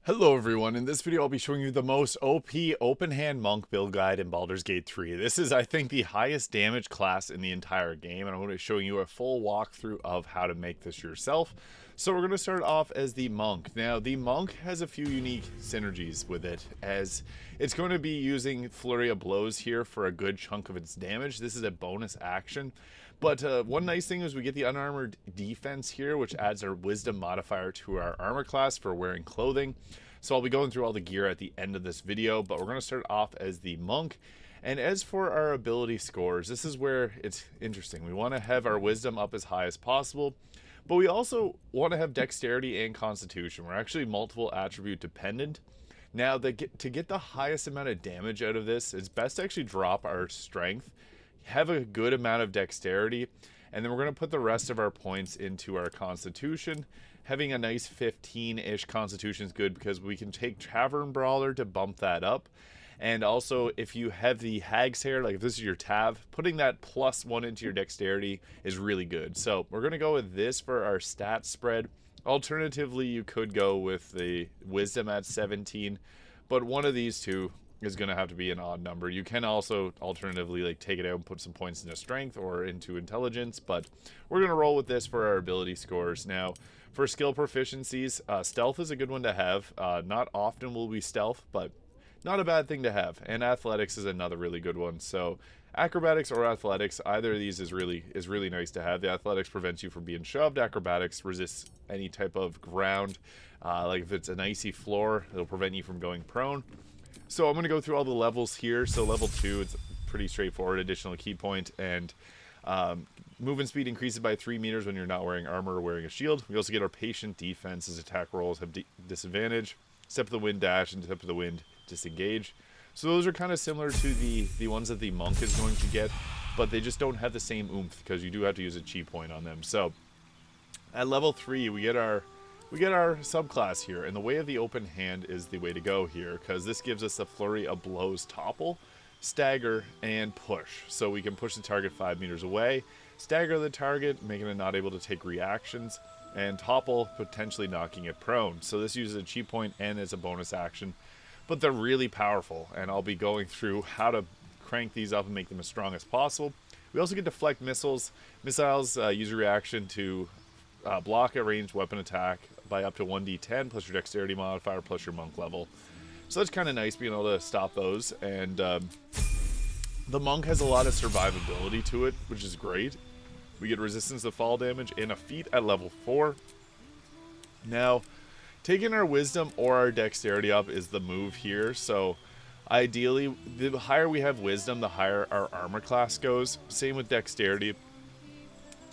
Hello everyone, in this video I'll be showing you the most OP open hand monk build guide in Baldur's Gate 3. This is, I think, the highest damage class in the entire game, and I'm going to be showing you a full walkthrough of how to make this yourself. So we're going to start off as the monk. Now the monk has a few unique synergies with it, as it's going to be using Flurry of Blows here for a good chunk of its damage. This is a bonus action. But one nice thing is we get the unarmored defense here, which adds our wisdom modifier to our armor class for wearing clothing. So I'll be going through all the gear at the end of this video, but we're going to start off as the monk. And as for our ability scores, this is where it's interesting. We want to have our wisdom up as high as possible, but we also want to have dexterity and constitution. We're actually multiple attribute dependent. Now, to get the highest amount of damage out of this, it's best to actually drop our strength, have a good amount of dexterity, and then we're going to put the rest of our points into our constitution. Having a nice 15-ish constitution is good because we can take tavern brawler to bump that up. And also, if you have the hags here, like if this is your tav, putting that +1 into your dexterity is really good. So we're going to go with this for our stat spread. Alternatively, you could go with the wisdom at 17, but one of these two is going to have to be an odd number. You can also alternatively like take it out and put some points into strength or into intelligence, but we're going to roll with this for our ability scores. Now, for skill proficiencies, stealth is a good one to have. Not often will we stealth, but not a bad thing to have. And athletics is another really good one. So acrobatics or athletics, either of these is really nice to have. The athletics prevents you from being shoved. Acrobatics resists any type of ground. Like if it's an icy floor, it'll prevent you from going prone. So I'm going to go through all the levels here. So level 2, it's pretty straightforward, additional key point, and movement speed increases by 3 meters when you're not wearing armor or wearing a shield. We also get our patient defense, as attack rolls have disadvantage. Step of the wind dash and step of the wind disengage. So those are kind of similar to the ones that the monk is going to get, but they just don't have the same oomph because you do have to use a chi point on them. So at level 3, we get our subclass here, and the way of the open hand is the way to go here, because this gives us a flurry of blows, topple, stagger, and push. So we can push the target 5 meters away, stagger the target, making it not able to take reactions, and topple, potentially knocking it prone. So this uses a chi point and is a bonus action, but they're really powerful, and I'll be going through how to crank these up and make them as strong as possible. We also get deflect missiles. Missiles use a reaction to block a ranged weapon attack by up to 1d10 plus your dexterity modifier plus your monk level. So that's kind of nice being able to stop those. And the monk has a lot of survivability to it, which is great. We get resistance to fall damage and a feat at level 4. Now, taking our wisdom or our dexterity up is the move here. So ideally, the higher we have wisdom, the higher our armor class goes. Same with dexterity.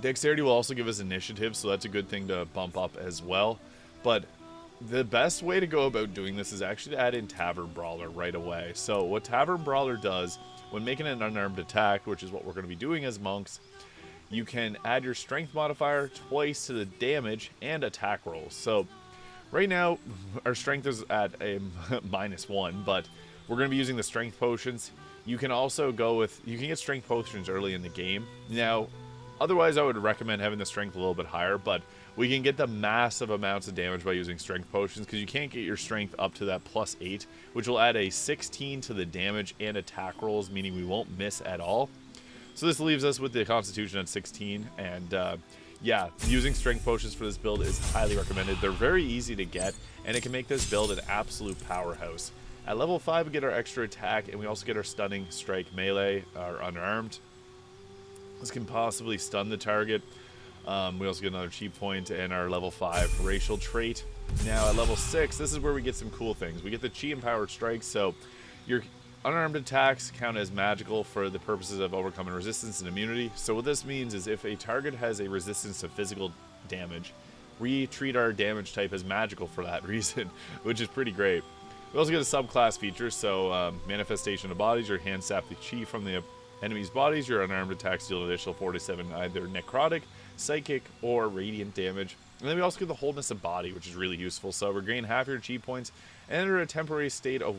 Dexterity will also give us initiative, so that's a good thing to bump up as well. But the best way to go about doing this is actually to add in Tavern Brawler right away. So what Tavern Brawler does, when making an unarmed attack, which is what we're going to be doing as monks, you can add your strength modifier twice to the damage and attack rolls. So right now, our strength is at a -1, but we're going to be using the strength potions. You can also go with, you can get strength potions early in the game. Now, otherwise, I would recommend having the strength a little bit higher, but we can get the massive amounts of damage by using strength potions because you can't get your strength up to that +8, which will add a 16 to the damage and attack rolls, meaning we won't miss at all. So this leaves us with the constitution at 16, and yeah, using strength potions for this build is highly recommended. They're very easy to get, and it can make this build an absolute powerhouse. At level 5, we get our extra attack, and we also get our stunning strike melee, our unarmed. This can possibly stun the target. We also get another chi point and our level 5 racial trait. Now at level 6, this is where we get some cool things. We get the chi empowered strike, so your unarmed attacks count as magical for the purposes of overcoming resistance and immunity. So what this means is if a target has a resistance to physical damage, we treat our damage type as magical for that reason, which is pretty great. We also get a subclass feature, so manifestation of bodies, your hand sap the chi from the enemies' bodies. Your unarmed attacks deal an additional 47 either necrotic, psychic, or radiant damage. And then we also get the wholeness of body, which is really useful. So regain half your chi points, enter a temporary state of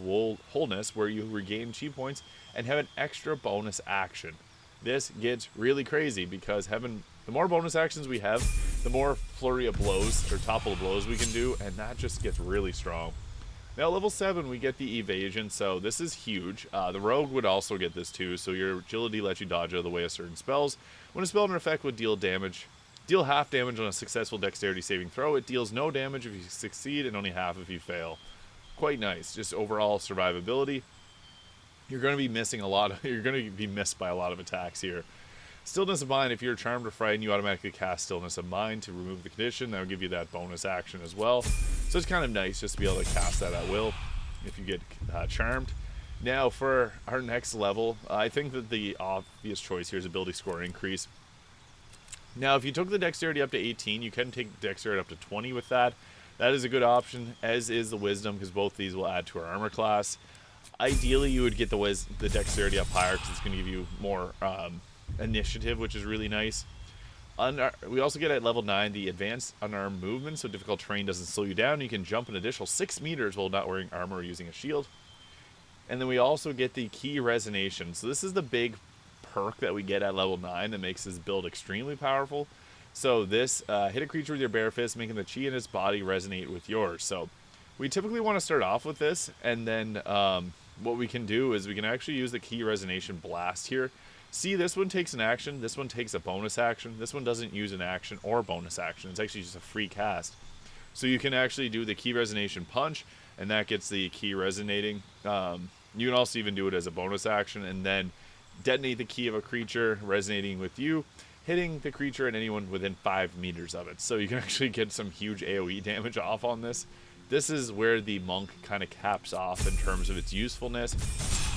wholeness where you regain chi points and have an extra bonus action. This gets really crazy because having the more bonus actions we have, the more flurry of blows or topple of blows we can do, and that just gets really strong. Now, level 7, we get the evasion, so this is huge. The rogue would also get this too, so your agility lets you dodge out of the way of certain spells. When a spell in effect would deal half damage on a successful dexterity saving throw, it deals no damage if you succeed and only half if you fail. Quite nice, just overall survivability. You're going to be missing you're going to be missed by a lot of attacks here. Stillness of Mind, if you're charmed or frightened, you automatically cast Stillness of Mind to remove the condition. That'll give you that bonus action as well. So it's kind of nice just to be able to cast that at will if you get charmed. Now for our next level, I think that the obvious choice here is ability score increase. Now if you took the dexterity up to 18, you can take dexterity up to 20 with that. That is a good option, as is the wisdom, because both these will add to our armor class. Ideally you would get the dexterity up higher because it's going to give you more initiative, which is really nice. We also get at level 9 the advanced unarmed movement, so difficult terrain doesn't slow you down. You can jump an additional 6 meters while not wearing armor or using a shield. And then we also get the key resonation. So this is the big perk that we get at level 9 that makes this build extremely powerful. So this hit a creature with your bare fist, making the chi in its body resonate with yours. So we typically want to start off with this, and then what we can do is we can actually use the key resonation blast here. See, this one takes an action, this one takes a bonus action, this one doesn't use an action or bonus action. It's actually just a free cast. So you can actually do the key resonation punch, and that gets the key resonating. You can also even do it as a bonus action, and then detonate the key of a creature resonating with you, hitting the creature and anyone within 5 meters of it. So you can actually get some huge AoE damage off on this. This is where the monk kind of caps off in terms of its usefulness.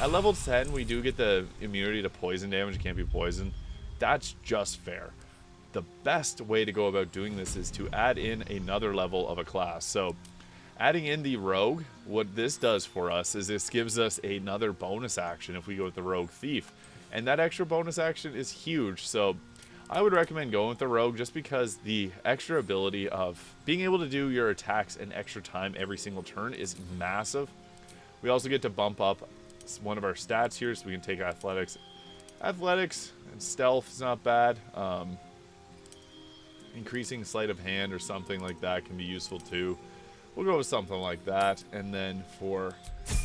At level 10, we do get the immunity to poison damage. Can't be poisoned. That's just fair. The best way to go about doing this is to add in another level of a class. So adding in the rogue, what this does for us is this gives us another bonus action if we go with the rogue thief. And that extra bonus action is huge. So I would recommend going with the rogue just because the extra ability of being able to do your attacks in extra time every single turn is massive. We also get to bump up one of our stats here, so we can take athletics. Athletics and stealth is not bad. Increasing sleight of hand or something like that can be useful too. We'll go with something like that. And then for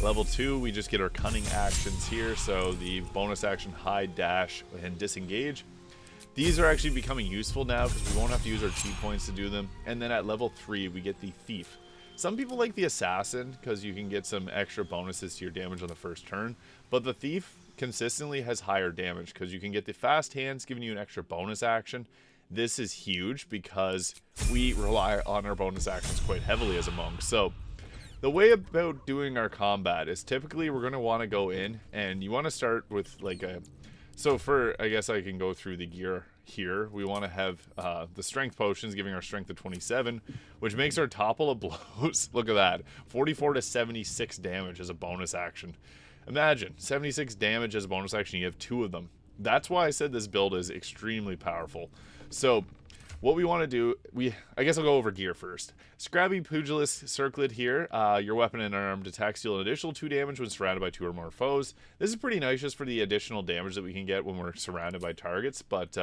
level 2, we just get our cunning actions here. So the bonus action hide, dash, and disengage. These are actually becoming useful now because we won't have to use our chi points to do them. And then at level 3, we get the thief. Some people like the assassin because you can get some extra bonuses to your damage on the first turn. But the thief consistently has higher damage because you can get the fast hands giving you an extra bonus action. This is huge because we rely on our bonus actions quite heavily as a monk. So the way about doing our combat is typically we're going to want to go in and you want to start with like a... So I guess I can go through the gear here. We want to have the strength potions giving our strength to 27, which makes our topple of blows, look at that, 44 to 76 damage as a bonus action. Imagine, 76 damage as a bonus action, you have 2 of them. That's why I said this build is extremely powerful. So what we want to do, I guess I'll go over gear first. Scrabby Pugilist Circlet here. Your weapon and armed attacks deal an additional 2 damage when surrounded by 2 or more foes. This is pretty nice just for the additional damage that we can get when we're surrounded by targets, but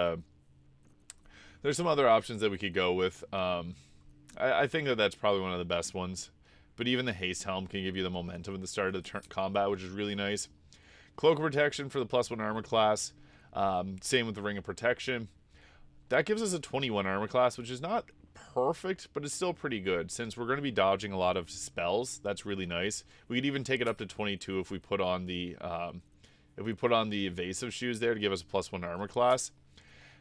there's some other options that we could go with. I think that's probably one of the best ones, but even the Haste Helm can give you the momentum at the start of the combat, which is really nice. Cloak of Protection for the +1 armor class. Same with the Ring of Protection. That gives us a 21 armor class, which is not perfect, but it's still pretty good. Since we're going to be dodging a lot of spells, that's really nice. We could even take it up to 22 if we put on the evasive shoes there to give us a +1 armor class.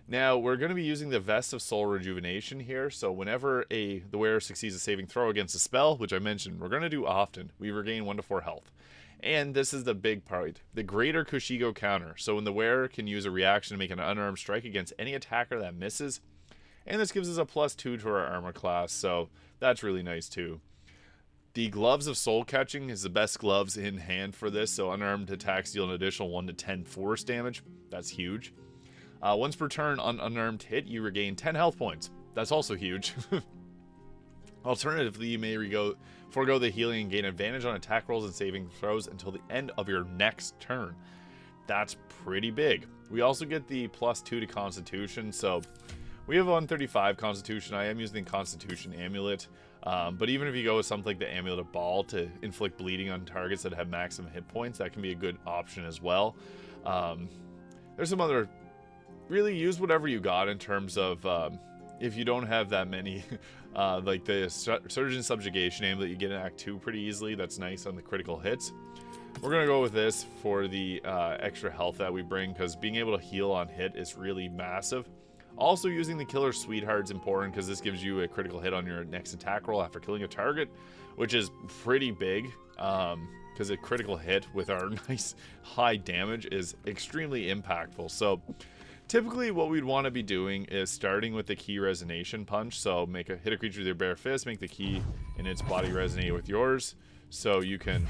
Now, we're going to be using the Vest of Soul Rejuvenation here, so whenever the wearer succeeds a saving throw against a spell, which I mentioned we're going to do often, we regain 1 to 4 health. And this is the big part, the Greater Kushigo counter. So when the wearer can use a reaction to make an unarmed strike against any attacker that misses. And this gives us a +2 to our armor class, so that's really nice too. The Gloves of Soul Catching is the best gloves in hand for this, so unarmed attacks deal an additional 1 to 10 force damage. That's huge. Once per turn on unarmed hit, you regain 10 health points. That's also huge. Alternatively, you may forego the healing and gain advantage on attack rolls and saving throws until the end of your next turn. That's pretty big. We also get the +2 to Constitution, so We have 135 Constitution. I am using the Constitution Amulet. But even if you go with something like the Amulet of Ball to inflict bleeding on targets that have maximum hit points, that can be a good option as well. There's some other... Really use whatever you got in terms of... if you don't have that many... like the Surgeon Subjugation Amulet you get in Act 2 pretty easily. That's nice on the critical hits. We're going to go with this for the extra health that we bring, because being able to heal on hit is really massive. Also, using the Killer Sweetheart is important because this gives you a critical hit on your next attack roll after killing a target, which is pretty big, because a critical hit with our nice high damage is extremely impactful. So typically what we'd want to be doing is starting with the key resonation punch. So hit a creature with your bare fist, make the key in its body resonate with yours, so you can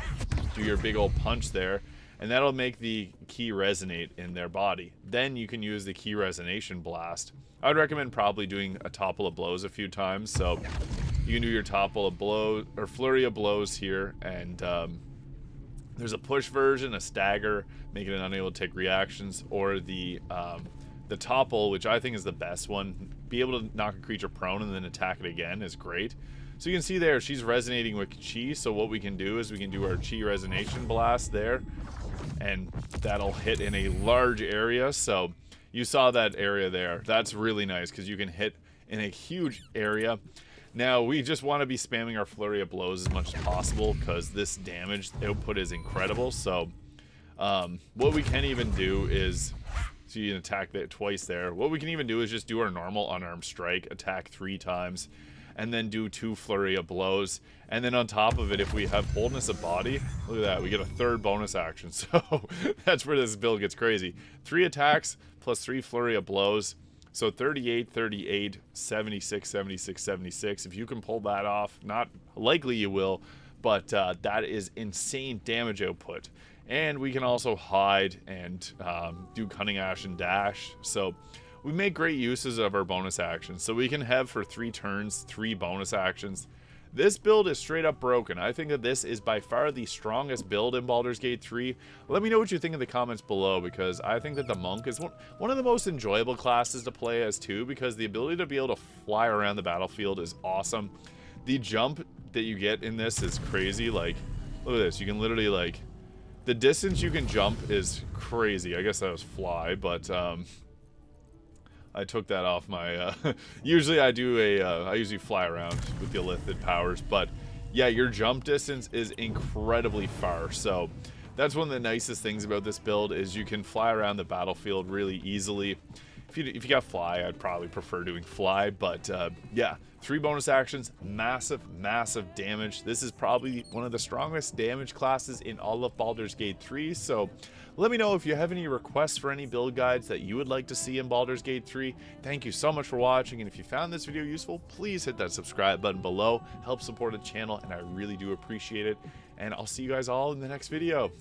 do your big old punch there, and that'll make the key resonate in their body. Then you can use the key resonation blast. I would recommend probably doing a topple of blows a few times. So you can do your topple of blows or flurry of blows here, and there's a push version, a stagger, making it unable to take reactions, or the topple, which I think is the best one. Be able to knock a creature prone and then attack it again is great. So you can see there, she's resonating with chi. So what we can do is we can do our chi resonation blast there, and that'll hit in a large area. So you saw that area there. That's really nice because you can hit in a huge area. Now we just want to be spamming our flurry of blows as much as possible because this damage output is incredible. So what we can even do is, so you can attack that twice there. What we can even do is just do our normal unarmed strike, attack 3 times, and then do 2 flurry of blows. And then on top of it, if we have boldness of body, look at that, we get a 3rd bonus action. So that's where this build gets crazy. 3 attacks plus 3 flurry of blows. So 38, 38, 76, 76, 76. If you can pull that off, not likely you will, but that is insane damage output. And we can also hide and do Cunning Ash and Dash. So we make great uses of our bonus actions. So we can have for 3 turns, 3 bonus actions. This build is straight up broken. I think that this is by far the strongest build in Baldur's Gate 3. Let me know what you think in the comments below, because I think that the Monk is one of the most enjoyable classes to play as too, because the ability to be able to fly around the battlefield is awesome. The jump that you get in this is crazy. Like, look at this. You can literally, like, the distance you can jump is crazy. I guess that was fly, but I took that off my, usually I do I usually fly around with the Illithid powers, but yeah, your jump distance is incredibly far. So that's one of the nicest things about this build, is you can fly around the battlefield really easily. If you got fly, I'd probably prefer doing fly, but yeah, 3 bonus actions, massive damage. This is probably one of the strongest damage classes in all of Baldur's Gate 3, so let me know if you have any requests for any build guides that you would like to see in Baldur's Gate 3. Thank you so much for watching, and if you found this video useful, please hit that subscribe button below. Help support the channel, and I really do appreciate it. And I'll see you guys all in the next video.